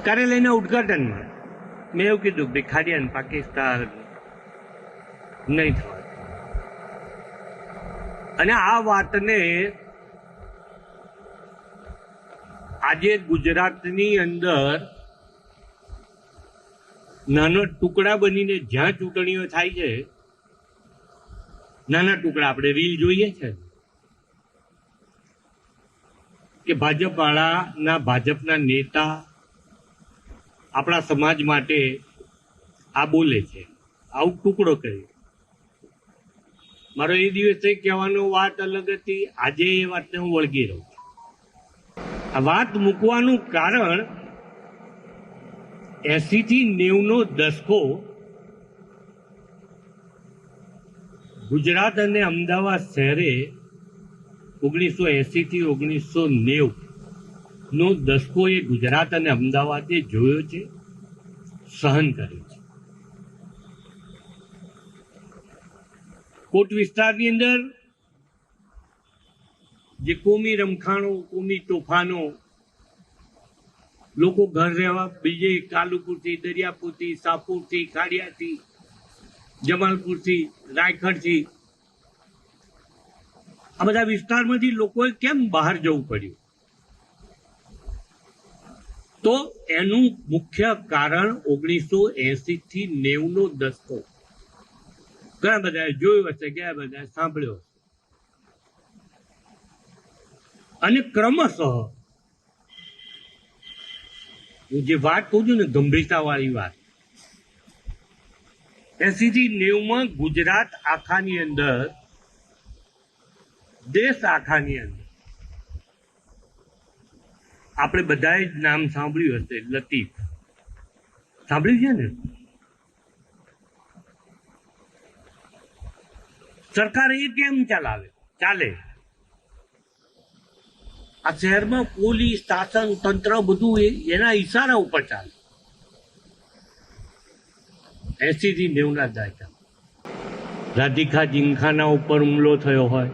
કાર્યાલયના ઉદઘાટનમાં મેં એવું કીધું કે ખાડિયાન પાકિસ્તાન નહીં થવા, અને આ વાતને આજે ગુજરાતની અંદર નાનો ટુકડા બનીને જ્યાં ચૂંટણીઓ થાય છે, નાના ટુકડા આપણે રીલ જોઈએ છે કે ભાજપના નેતા આપણા સમાજ માટે આ બોલે છે, આવું ટુકડો કરે. મારો એ દિવસે કહેવાનો વાત અલગ હતી, આજે એ વાતને હું વળગી રહું છું. આ વાત મૂકવાનું કારણ 80 થી 90 નો દશકો ગુજરાત અને અમદાવાદ શહેરે 1980 થી 1990 નો દશકો એ ગુજરાત અને અમદાવાદે જોયો છે, સહન કર્યો છે. કોટ વિસ્તારની અંદર જે કોમી રમખાણો, કોમી તોફાનો, લોકો ઘર રહેવા બીજે કાલુપુરથી, દરિયાપુરથી, સાપુરથી, ખાડિયાથી, જમાલપુરથી, રાયખડથી, આ બધા વિસ્તારમાંથી લોકોએ કેમ બહાર જવું પડ્યું? તો એનું મુખ્ય કારણ 1980 થી 90 નો દશકો. ઘણા બધા જોયું હશે, ઘણા બધા સાંભળ્યો હશે. અને ક્રમશઃ હું જે વાત કહું છું ને, ગંભીરતા વાળી વાત, 80 થી 90 માં ગુજરાત આખાની અંદર, દેશ આખાની અંદર આપણે બધાએ જ નામ સાંભળ્યું હશે, લતીફ. સાંભળ્યું છે ને? સરકાર એ કેમ ચાલે? આ શહેરમાં પોલીસ, શાસન તંત્ર બધું એના ઈશારા ઉપર ચાલે. 80 થી 90 ના દાયકા રાધિકા જીંખાના ઉપર હુમલો થયો હોય,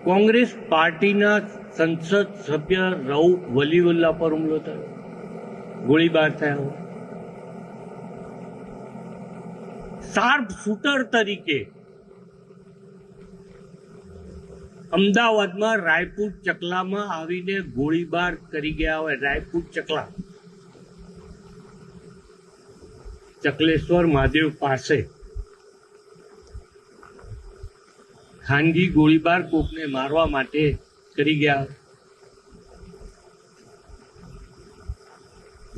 કોંગ્રેસ પાર્ટીના સંસદ સભ્ય રઉફ વલીઉલ્લાહ પર હુમલો થયો, ગોળીબાર થયા હોય, શાર્પ શૂટર તરીકે અમદાવાદમાં રાયપુર ચકલામાં આવીને ગોળીબાર કરી ગયા હોય. રાયપુર ચકલા ચકલેશ્વર મહાદેવ પાસે ખાનગી ગોળીબાર કોકને મારવા માટે કરી ગયા.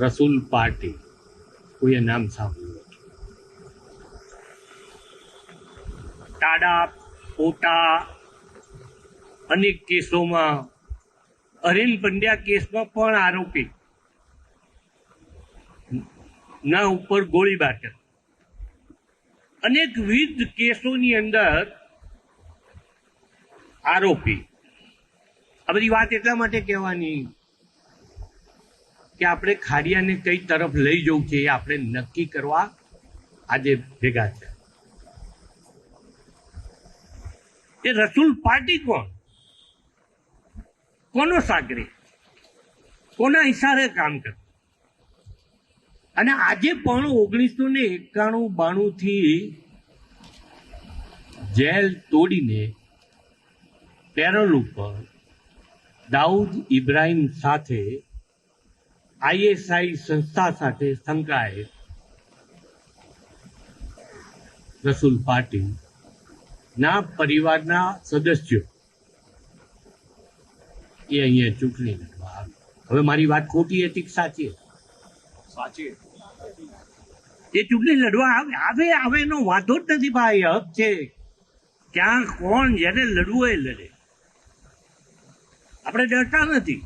રસૂલ પાર્ટી, કોઈએ નામ સાંભળ્યું? ટાડા પોટા અનેક કેસોમાં, અરેન પંડ્યા કેસમાં પણ આરોપી ના ઉપર ગોળીબાર કર્યો. અનેકવિધ કેસોની અંદર આરોપી. આ બધી વાત એટલા માટે કહેવાની કે આપણે ખાડિયાને કઈ તરફ લઈ જવું છે એ આપણે નક્કી કરવા આજે ભેગા છે. એ રસૂલ પાર્ટી કોનો સાગરે, કોના ઈશારે કામ કરે? અને આજે પણ 1991-92 થી જેલ તોડીને પેરોલ ઉપર દાઉદ ઇબ્રાહિમ સાથે, ISI સંસ્થા સાથે સંકળાયેલ રસૂલ પાર્ટી ના પરિવારના સદસ્યો એ અહીંયા ચૂંટણી લડવા આવે. હવે મારી વાત ખોટી હતી કે સાચી? સાચી. એ ચૂંટણી લડવા આવે એનો વાંધો જ નથી ભાઈ, હક છે. ક્યાં કોણ જેને લડવું એ લડે, આપણે ડરતા નથી.